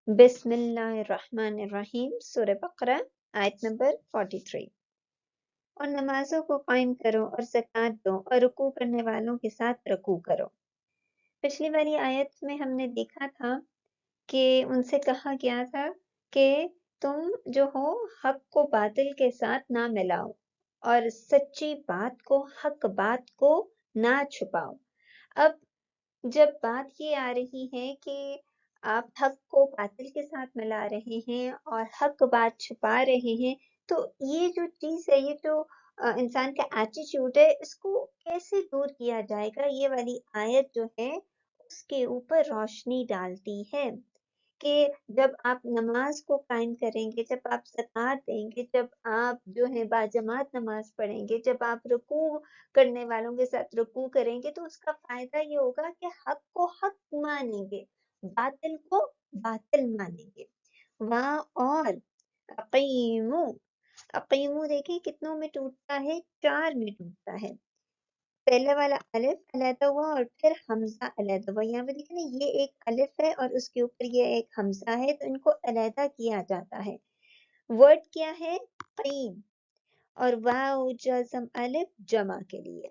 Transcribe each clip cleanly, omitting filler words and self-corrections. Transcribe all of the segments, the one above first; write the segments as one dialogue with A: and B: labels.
A: بسم اللہ الرحمن الرحیم، سورہ بقرہ آیت نمبر 43۔ اور نمازوں کو قائم کرو اور زکوٰۃ دو اور رکوع کرنے والوں کے ساتھ رکوع کرو۔ پچھلی والی آیت میں ہم نے دیکھا تھا کہ ان سے کہا گیا تھا کہ تم جو ہو حق کو باطل کے ساتھ نہ ملاؤ اور سچی بات کو، حق بات کو نہ چھپاؤ۔ اب جب بات یہ آ رہی ہے کہ آپ حق کو باطل کے ساتھ ملا رہے ہیں اور حق بات چھپا رہے ہیں، تو یہ جو چیز ہے، یہ جو انسان کا ایٹیٹیوڈ ہے، اس کو کیسے دور کیا جائے گا؟ یہ والی آیت جو ہے اس کے اوپر روشنی ڈالتی ہے کہ جب آپ نماز کو قائم کریں گے، جب آپ زکوٰۃ دیں گے، جب آپ جو ہے باجماعت نماز پڑھیں گے، جب آپ رکوع کرنے والوں کے ساتھ رکوع کریں گے، تو اس کا فائدہ یہ ہوگا کہ حق کو حق مانیں گے، باطل کو باطل مانیں گے۔ وہاں اور اقیمو دیکھیں کتنوں میں ٹوٹتا ہے؟ 4 میں ٹوٹتا ہے۔ پہلے والا الف علیحدہ ہوا اور پھر حمزہ علیحدہ ہوا۔ یہاں پہ دیکھیں نا، یہ ایک الف ہے اور اس کے اوپر یہ ایک حمزہ ہے، تو ان کو علیحدہ کیا جاتا ہے۔ ورڈ کیا ہے؟ قیم، اور واو جزم الف جمع کے لیے۔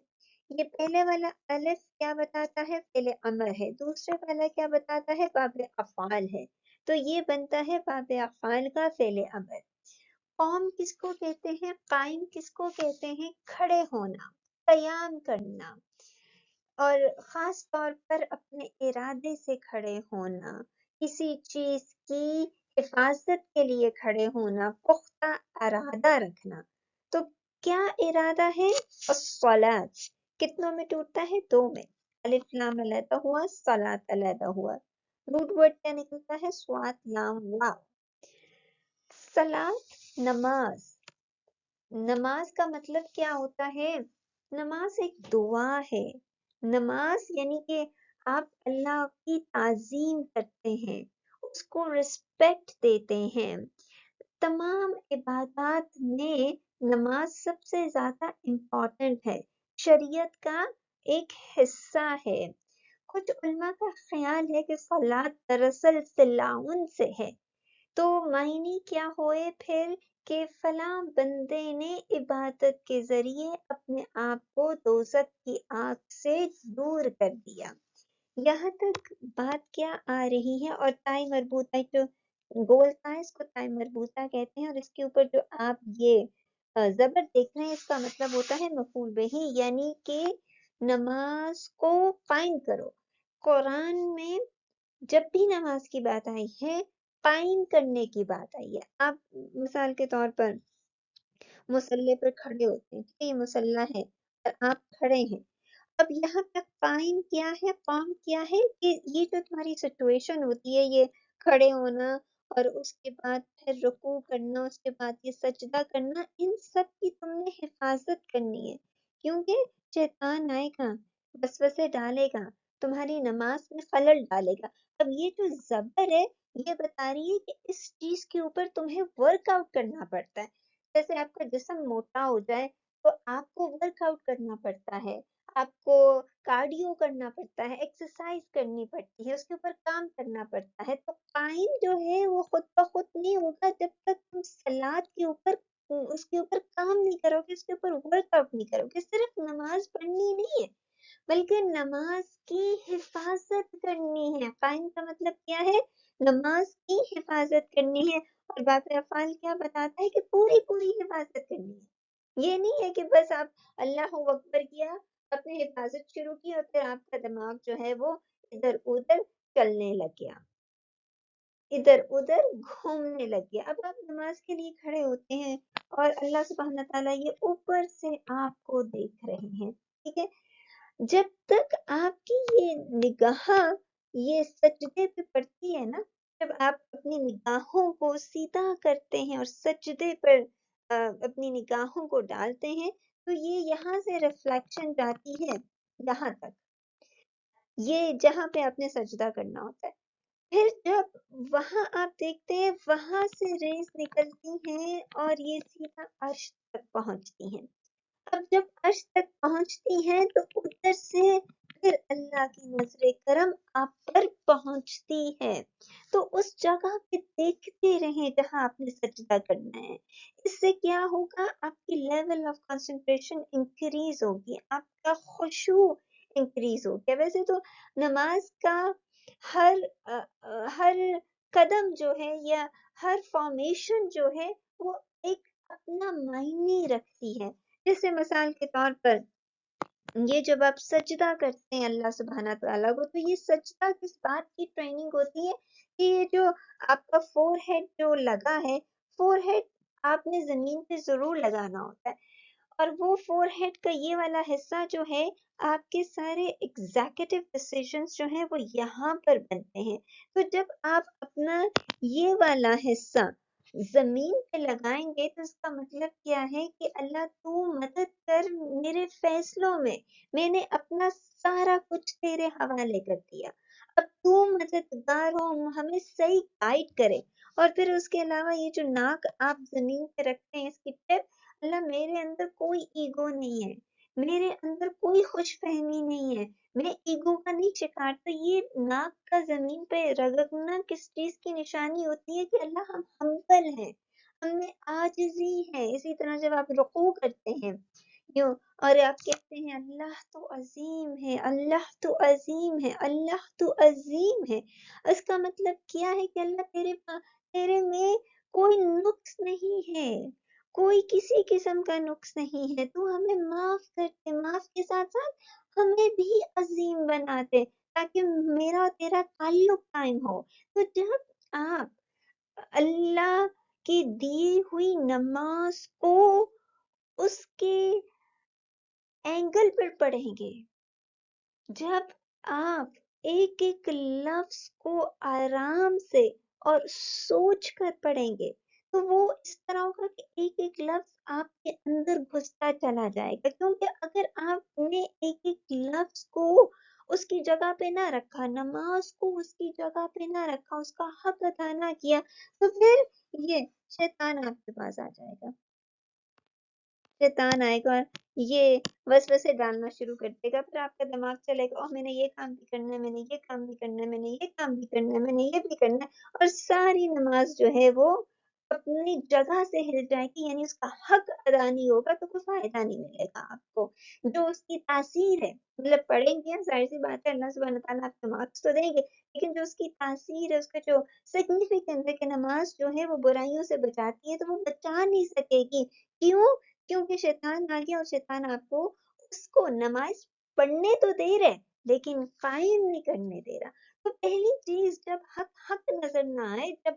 A: یہ پہلے والا الف کیا بتاتا ہے؟ فعل امر ہے۔ دوسرے والا کیا بتاتا ہے؟ باب افعال ہے۔ تو یہ بنتا ہے باب افعال کا فعل امر۔ قوم کس کو کہتے ہیں؟ قائم کس کو کہتے ہیں؟ کھڑے ہونا، قیام کرنا، اور خاص طور پر اپنے ارادے سے کھڑے ہونا، کسی چیز کی حفاظت کے لیے کھڑے ہونا، پختہ ارادہ رکھنا۔ تو کیا ارادہ ہے؟ الصلاۃ کتنوں میں ٹوٹتا ہے؟ 2 میں۔ الف لام علیحدہ ہوا، صلاۃ علیحدہ ہوا۔ روٹ ورڈ کیا نکلتا ہے؟ صاد لام واو۔ صلاۃ نماز۔ نماز کا مطلب کیا ہوتا ہے؟ نماز ایک دعا ہے۔ نماز یعنی کہ آپ اللہ کی تعظیم کرتے ہیں، اس کو رسپیکٹ دیتے ہیں۔ تمام عبادات میں نماز سب سے زیادہ امپورٹنٹ ہے، شریعت کا ایک حصہ ہے۔ کچھ علماء کا خیال ہے کہ صلاۃ دراصل صلاؤن سے ہے، تو معنی کیا ہوئے پھر کہ فلاں بندے نے عبادت کے ذریعے اپنے آپ کو دوزخ کی آگ سے دور کر دیا۔ یہاں تک بات کیا آ رہی ہے؟ اور تائی مربوطہ جو گول تھا، اس کو تائی مربوطہ کہتے ہیں، اور اس کے اوپر جو آپ یہ زبر دیکھ رہے ہیں، اس کا مطلب ہوتا ہے مفعول بہ، یعنی کہ نماز کو قائم کرو۔ قرآن میں جب بھی نماز کی بات آئی ہے، قائم کرنے کی بات آئی ہے۔ آپ مثال کے طور پر مصلی پر کھڑے ہوتے ہیں، ٹھیک ہے، یہ مصلی ہے اور آپ کھڑے ہیں۔ اب یہاں پہ قائم کیا ہے، قوم کیا ہے؟ کہ یہ جو تمہاری سچویشن ہوتی ہے، یہ کھڑے ہونا اور اس کے بعد پھر رکوع کرنا، اس کے بعد یہ سجدہ کرنا، ان سب کی تم نے حفاظت کرنی ہے، کیونکہ شیطان آئے گا، وسوسے ڈالے گا، تمہاری نماز میں خلل ڈالے گا۔ اب یہ جو زبر ہے، یہ بتا رہی ہے کہ اس چیز کے اوپر تمہیں ورک آؤٹ کرنا پڑتا ہے۔ جیسے آپ کا جسم موٹا ہو جائے تو آپ کو ورک آؤٹ کرنا پڑتا ہے، آپ کو کارڈیو کرنا پڑتا ہے، ایکسرسائز کرنی پڑتی ہے، اس کے اوپر کام کرنا پڑتا ہے۔ تو قائم جو ہے وہ خود بخود نہیں ہوگا جب تک تم صلاۃ کے اوپر اس کے اوپر کام نہیں کرو گے، اس کے اوپر ورک آؤٹ نہیں کرو گے۔ صرف نماز پڑھنی نہیں ہے، بلکہ نماز کی حفاظت کرنی ہے۔ قائم کا مطلب کیا ہے؟ نماز کی حفاظت کرنی ہے۔ اور باب افعال کیا بتاتا ہے؟ کہ پوری پوری حفاظت کرنی ہے۔ یہ نہیں ہے کہ بس آپ اللہ اکبر کیا، اپنی حفاظت شروع کی اور پھر آپ کا دماغ جو ہے وہ ادھر ادھر چلنے لگ گیا، ادھر ادھر گھومنے لگ گیا۔ اب آپ نماز کے لیے کھڑے ہوتے ہیں اور اللہ سبحانہ تعالیٰ یہ اوپر سے آپ کو دیکھ رہے ہیں، ٹھیک ہے؟ جب تک آپ کی یہ نگاہ یہ سجدے پہ پڑتی ہے نا، جب آپ اپنی نگاہوں کو سیدھا کرتے ہیں اور سجدے پر اپنی نگاہوں کو ڈالتے ہیں، تو یہ یہاں سے ریفلیکشن جاتی ہے یہاں تک، یہ جہاں پہ آپ نے سجدہ کرنا ہوتا ہے۔ پھر جب وہاں آپ دیکھتے ہیں، وہاں سے ریز نکلتی ہیں اور یہ سیدھا عرش تک پہنچتی ہیں۔ اب جب عرش تک پہنچتی ہیں تو ادھر سے پھر اللہ کی نظر کرم آپ پر پہنچتی ہے، تو اس جگہ پہ دیکھتے رہیں جہاں آپ نے سجدہ کرنا ہے. اس سے کیا ہوگا؟ آپ کی لیول آف کنسنٹریشن انکریز ہوگی، آپ کا خشوع انکریز ہو گیا. ویسے تو نماز کا ہر ہر قدم جو ہے یا ہر فارمیشن جو ہے وہ ایک اپنا معنی رکھتی ہے. جیسے مثال کے طور پر یہ جب آپ سجدہ کرتے ہیں اللہ سبحانہ تعالیٰ کو، تو یہ سجدہ کس بات کی ٹریننگ ہوتی ہے کہ یہ جو آپ کا فور ہیڈ جو لگا ہے، فور ہیڈ آپ نے زمین پہ ضرور لگانا ہوتا ہے، اور وہ فور ہیڈ کا یہ والا حصہ جو ہے آپ کے سارے ایگزیکٹو ڈیسیژنز جو ہیں وہ یہاں پر بنتے ہیں. تو جب آپ اپنا یہ والا حصہ زمین پہ لگائیں گے تو اس کا مطلب کیا ہے کہ اللہ تو مدد کر میرے فیصلوں میں نے اپنا سارا کچھ تیرے حوالے کر دیا، اب تو مددگار ہو، ہمیں صحیح گائیڈ کرے. اور پھر اس کے علاوہ یہ جو ناک آپ زمین پہ رکھتے ہیں اس کی ٹپ، اللہ میرے اندر کوئی ایگو نہیں ہے، میرے اندر کوئی خوش فہمی نہیں ہے، میں ایگو کا نہیں شکار. تو یہ ناک کا زمین پہ رگڑنا کس چیز کی نشانی ہوتی ہے کہ اللہ ہم ہمبل ہیں، ہم میں عاجزی ہے. اسی طرح جب آپ رکوع کرتے ہیں یوں اور آپ کہتے ہیں اللہ تو عظیم ہے، اللہ تو عظیم ہے، اللہ تو عظیم ہے، اس کا مطلب کیا ہے کہ اللہ تیرے میں کوئی نقص نہیں ہے، کوئی کسی قسم کا نقص نہیں ہے. تو ہمیں معاف کرتے، معاف کے ساتھ ساتھ ہمیں بھی عظیم بناتے تاکہ میرا اور تیرا تعلق قائم ہو. تو جب آپ اللہ کی دی ہوئی نماز کو اس کے اینگل پر پڑھیں گے، جب آپ ایک ایک لفظ کو آرام سے اور سوچ کر پڑھیں گے تو وہ اس طرح ہوگا کہ ایک ایک لفظ آپ کے اندر گھستا چلا جائے گا. کیونکہ اگر آپ نے ایک ایک لفظ کو اس کی جگہ پہ نہ رکھا، نماز کو اس کی جگہ پہ نہ رکھا، اس کا حق ادا نہ کیا، تو پھر یہ شیطان آپ کے پاس آ جائے گا. شیطان آئے گا اور یہ وسوسے ڈالنا شروع کر دے گا. پھر آپ کا دماغ چلے گا میں نے یہ کام بھی کرنا ہے، میں نے یہ کام بھی کرنا ہے، میں نے یہ کام بھی کرنا ہے، میں نے یہ بھی کرنا ہے، اور ساری نماز جو ہے وہ اپنی جگہ سے ہل جائے گی. یعنی اس کا حق ادا نہیں ہوگا تو کوئی فائدہ نہیں ملے گا آپ کو. جو اس کی تاثیر ہے، مطلب پڑھیں گے، ظاہر سی بات ہے اللہ سبحانہ تعالیٰ آپ کو مارکس تو دیں گے، لیکن جو اس کی تاثیر ہے، اس کا جو سگنیفیکینس ہے کہ نماز جو ہے وہ برائیوں سے بچاتی ہے، تو وہ بچا نہیں سکے گی. کیوں؟ کیونکہ شیطان آ گیا اور شیطان آپ کو اس کو نماز پڑھنے تو دے رہے لیکن قائم نہیں کرنے دے رہا. تو پہلی چیز جب حق نظر نہ آئے، جب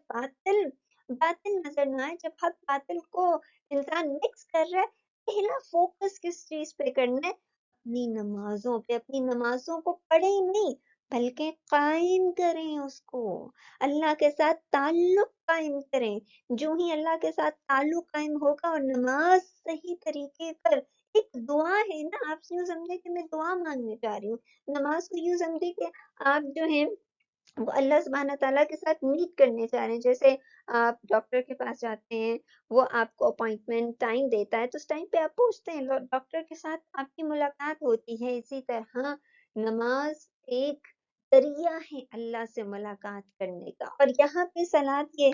A: باطل نظر نہ آئے، جب حق باطل کو انسان مکس کر رہا ہے، پہلا فوکس کس چیز پہ کرنا ہے؟ اپنی نمازوں پہ. اپنی نمازوں کو پڑھیں نہیں بلکہ قائم کریں، اس کو اللہ کے ساتھ تعلق قائم کریں. جو ہی اللہ کے ساتھ تعلق قائم ہوگا اور نماز صحیح طریقے پر، ایک دعا ہے نا، آپ یوں سمجھے کہ میں دعا مانگنے جا رہی ہوں. نماز کو یوں سمجھے کہ آپ جو ہیں وہ اللہ سبحانہ تعالیٰ کے ساتھ میٹ کرنے جا رہے ہیں. جیسے آپ ڈاکٹر کے پاس جاتے ہیں، وہ آپ کو اپوائنٹمنٹ ٹائم دیتا ہے، تو اس ٹائم پہ آپ پوچھتے ہیں، ڈاکٹر کے ساتھ آپ کی ملاقات ہوتی ہے. اسی طرح نماز ایک ذریعہ ہے اللہ سے ملاقات کرنے کا. اور یہاں پہ صلاۃ یہ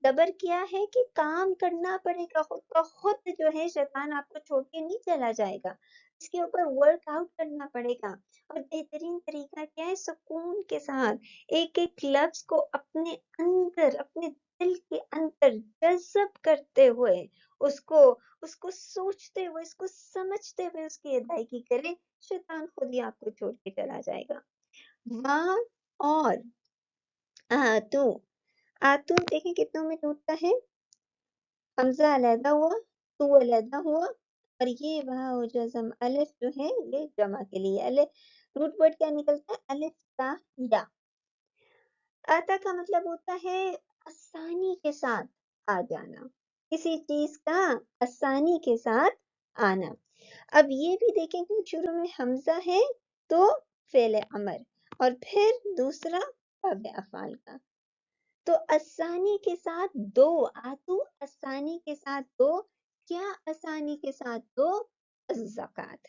A: زبر کیا ہے کہ کام کرنا پڑے گا، خود کا خود جو ہے شیطان آپ کو چھوڑ کے نہیں چلا جائے گا، اس کے اوپر ورک آؤٹ کرنا پڑے گا. اور بہترین طریقہ کیا ہے؟ سکون کے ساتھ ایک ایک لفظ کو اپنے اندر، اپنے دل کے اندر جذب کرتے ہوئے اس کو سوچتے ہوئے، اس کو سمجھتے ہوئے اس کی ادائیگی کریں. شیطان خود ہی آپ کو چھوڑ کے چلا جائے گا. ماں اور آتو، آتو دیکھیں کتنوں میں ٹوٹتا ہے، حمزہ علیحدہ ہوا، تو علیحدہ ہوا، اور یہ واو جزم الف جو ہے یہ جمع کے لیے. الف روٹ ورڈ کیا نکلتا ہے؟ الف تا یا. آتا کا مطلب ہوتا ہے آسانی کے ساتھ آ جانا، کسی چیز کا آسانی کے ساتھ آنا. اب یہ بھی دیکھیں کہ شروع میں حمزہ ہے تو فعل امر، اور پھر دوسرا باب افعال کا. تو آسانی کے ساتھ دو، آتو آسانی کے ساتھ دو، کیا آسانی کے ساتھ دو؟ زکوٰۃ.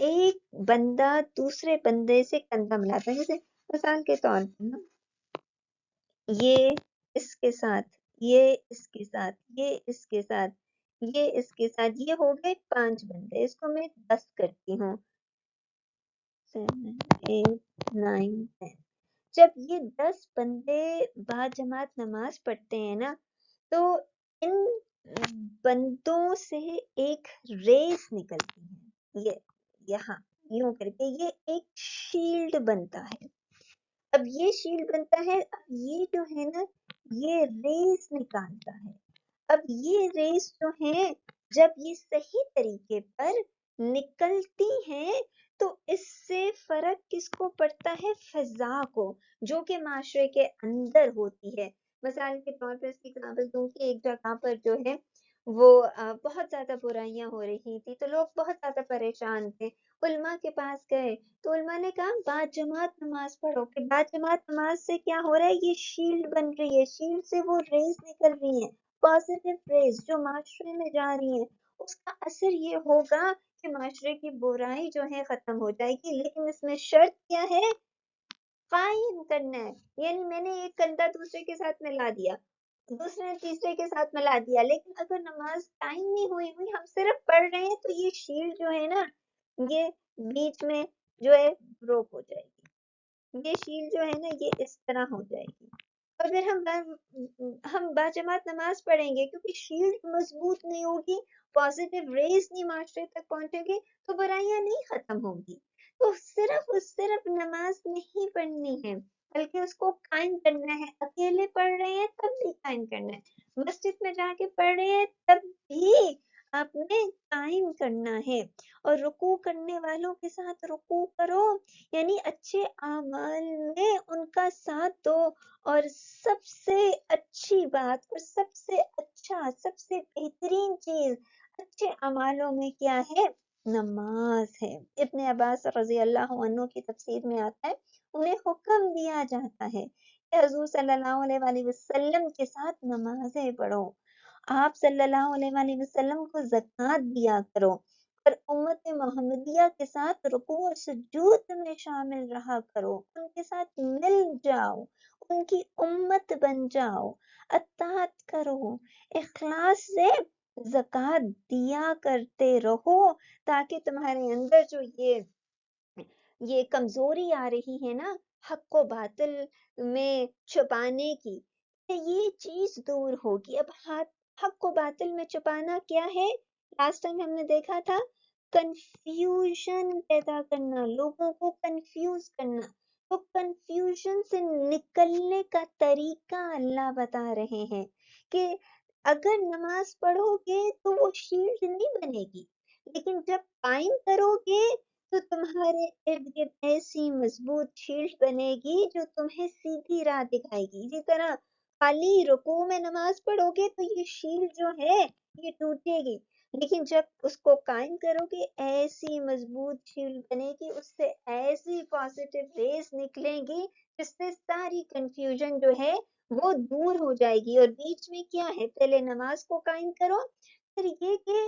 A: ایک بندہ دوسرے بندے سے کندھا ملاتا ہے، جیسے مثال کے طور پر نا، یہ اس کے ساتھ، یہ اس کے ساتھ، یہ اس کے ساتھ، یہ اس کے ساتھ، یہ ہو گئے 5 بندے، اس کو میں 10 کرتی ہوں، 7 8 9 10۔ جب یہ 10 بندے باجماعت نماز پڑھتے ہیں نا، تو ان بندوں سے ایک ریس نکلتی ہے، یہ یہاں یوں کر کے یہ ایک شیلڈ بنتا ہے۔ اب یہ شیلڈ بنتا ہے، اب یہ جو ہے نا یہ ریس نکالتا ہے۔ اب یہ ریس جو ہے جب یہ صحیح طریقے پر نکلتی ہیں تو اس سے فرق کس کو پڑتا ہے؟ فضا کو، جو کہ معاشرے کے اندر ہوتی ہے۔ مثال کے طور پر اس کی اگزامپل دوں کہ ایک جگہ پر جو ہے وہ بہت زیادہ برائیاں ہو رہی تھی، تو لوگ بہت زیادہ پریشان تھے، علماء کے پاس گئے تو علماء نے کہا باجماعت نماز پڑھو، کہ باجماعت نماز سے کیا ہو رہا ہے؟ یہ شیلڈ بن رہی ہے، شیلڈ سے وہ ریز نکل رہی ہیں، پازیٹیو ریز جو معاشرے میں جا رہی ہیں، اس کا اثر یہ ہوگا کہ معاشرے کی برائی جو ہے ختم ہو جائے گی، لیکن اس میں شرط کیا ہے؟ قائم کرنا ہے۔ یعنی میں نے ایک کندھا دوسرے کے ساتھ ملا دیا، دوسرے نے تیسرے کے ساتھ ملا دیا، لیکن اگر نماز قائم نہیں ہوئی ہم صرف پڑھ رہے ہیں تو یہ شیلڈ جو ہے نا یہ بیچ میں جو ہے بروک ہو جائے گی، یہ شیلڈ جو ہے نا یہ اس طرح ہو جائے گی، اور پھر ہم باجماعت نماز پڑھیں گے کیونکہ شیلڈ مضبوط نہیں ہوگی، پازیٹیو ریز نہیں معاشرے تک پہنچے گی تو برائیاں نہیں ختم ہوں گی۔ تو صرف نماز نہیں پڑھنی ہے بلکہ اس کو قائم کرنا ہے، اکیلے پڑھ رہے ہیں تب بھی قائم کرنا ہے، مسجد میں جا کے پڑھ رہے ہیں تب بھی آپ نے قائم کرنا ہے، اور رکوع کرنے والوں کے ساتھ رکوع کرو، یعنی اچھے اعمال میں ان کا ساتھ دو، اور سب سے اچھی بات اور سب سے اچھا، سب سے بہترین چیز اچھے اعمالوں میں کیا ہے؟ نماز ہے۔ ابن عباس رضی اللہ عنہ کی تفسیر میں آتا ہے انہیں حکم دیا جاتا ہے کہ حضور صلی اللہ علیہ وآلہ وسلم کے ساتھ نمازیں پڑھو، آپ صلی اللہ علیہ وآلہ وسلم کو زکوٰۃ دیا کرو، اور امت محمدیہ کے ساتھ رکوع اور سجود میں شامل رہا کرو، ان کے ساتھ مل جاؤ، ان کی امت بن جاؤ، اطاعت کرو، اخلاص سے زکوٰۃ دیا کرتے رہو، تاکہ تمہارے اندر جو یہ کمزوری آ رہی ہے نا حق و باطل میں چھپانے کی، یہ چیز دور ہوگی۔ اب حق و باطل میں چھپانا کیا ہے؟ لاسٹ ٹائم ہم نے دیکھا تھا کنفیوژن پیدا کرنا، لوگوں کو کنفیوز کرنا، تو کنفیوژن سے نکلنے کا طریقہ اللہ بتا رہے ہیں کہ اگر نماز پڑھو گے تو وہ شیلڈ نہیں بنے گی، لیکن جب قائم کرو گے تو تمہارے ارد گرد ایسی مضبوط شیلڈ بنے گی جو تمہیں سیدھی راہ دکھائے گی۔ اسی طرح خالی رکوع میں نماز پڑھو گے تو یہ شیلڈ جو ہے یہ ٹوٹے گی، لیکن جب اس کو قائم کرو گے ایسی مضبوط شیلڈ بنے گی، اس سے ایسی پازیٹیو ریز نکلیں گی جس سے ساری کنفیوژن جو ہے وہ دور ہو جائے گی۔ اور بیچ میں کیا ہے؟ پہلے نماز کو قائم کرو، پھر یہ کہ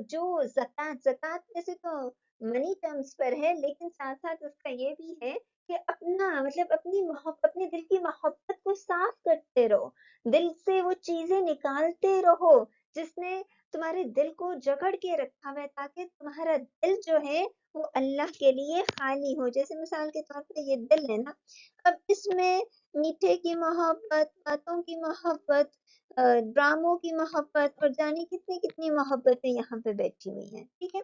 A: جو زکوٰۃ ویسے تو منی ٹرمز پر ہے، لیکن ساتھ ساتھ اس کا یہ بھی ہے کہ اپنا مطلب اپنی محبت، اپنے دل کی محبت کو صاف کرتے رہو، دل سے وہ چیزیں نکالتے رہو جس نے تمہارے دل کو جکڑ کے رکھا ہوا ہے، تاکہ تمہارا دل جو ہے وہ اللہ کے لیے خالی ہو۔ جیسے مثال کے طور پہ یہ دل ہے نا، اب اس میں میٹھے کی محبت، باتوں کی محبت، ڈراموں کی محبت، اور جانے کتنی کتنی محبتیں یہاں پہ بیٹھی ہوئی ہیں، ٹھیک ہے؟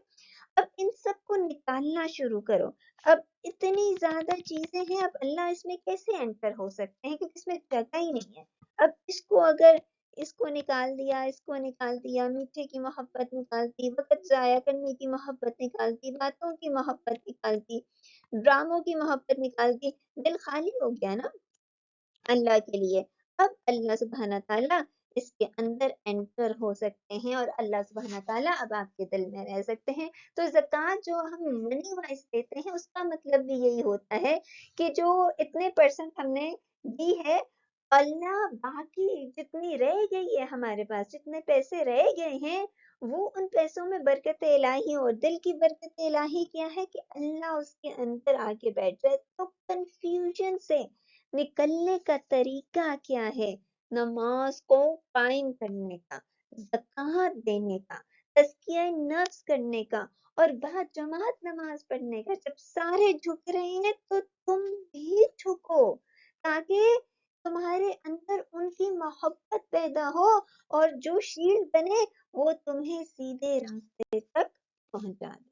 A: اب ان سب کو نکالنا شروع کرو۔ اب اتنی زیادہ چیزیں ہیں، اب اللہ اس میں کیسے انٹر ہو سکتے ہیں کیونکہ اس میں جگہ ہی نہیں ہے۔ اب اس کو اگر اس کو نکال دیا، اس کو نکال دیا، میٹھے کی محبت نکال دی، وقت ضائع کرنے کی محبت نکال دی، باتوں کی محبت نکال دی، ڈراموں کی محبت نکال دی، دل خالی ہو گیا نا اللہ کے لیے۔ اب اللہ سبحانہ تعالیٰ اس کے اندر انٹر ہو سکتے ہیں، اور اللہ سبحانہ تعالیٰ اب آپ کے دل میں رہ سکتے ہیں۔ تو زکوٰۃ جو ہم منی وائز دیتے ہیں اس کا مطلب بھی یہی ہوتا ہے کہ جو اتنے پرسنٹ ہم نے دی ہے اللہ باقی جتنی رہ گئی ہے ہمارے پاس، جتنے پیسے رہ گئے ہیں، وہ ان پیسوں میں برکت الہی، اور دل کی برکت الہی کیا ہے کہ اللہ اس کے اندر آ کے بیٹھ جائے۔ تو کنفیوژن سے نکلنے کا طریقہ کیا ہے؟ نماز کو قائم کرنے کا، زکوٰۃ دینے کا، تزکیہ نفس کرنے کا، اور بعد جماعت نماز پڑھنے کا۔ جب سارے جھک رہے ہیں تو تم بھی جھکو، تاکہ تمہارے اندر ان کی محبت پیدا ہو، اور جو شیلڈ بنے وہ تمہیں سیدھے راستے تک پہنچا دے۔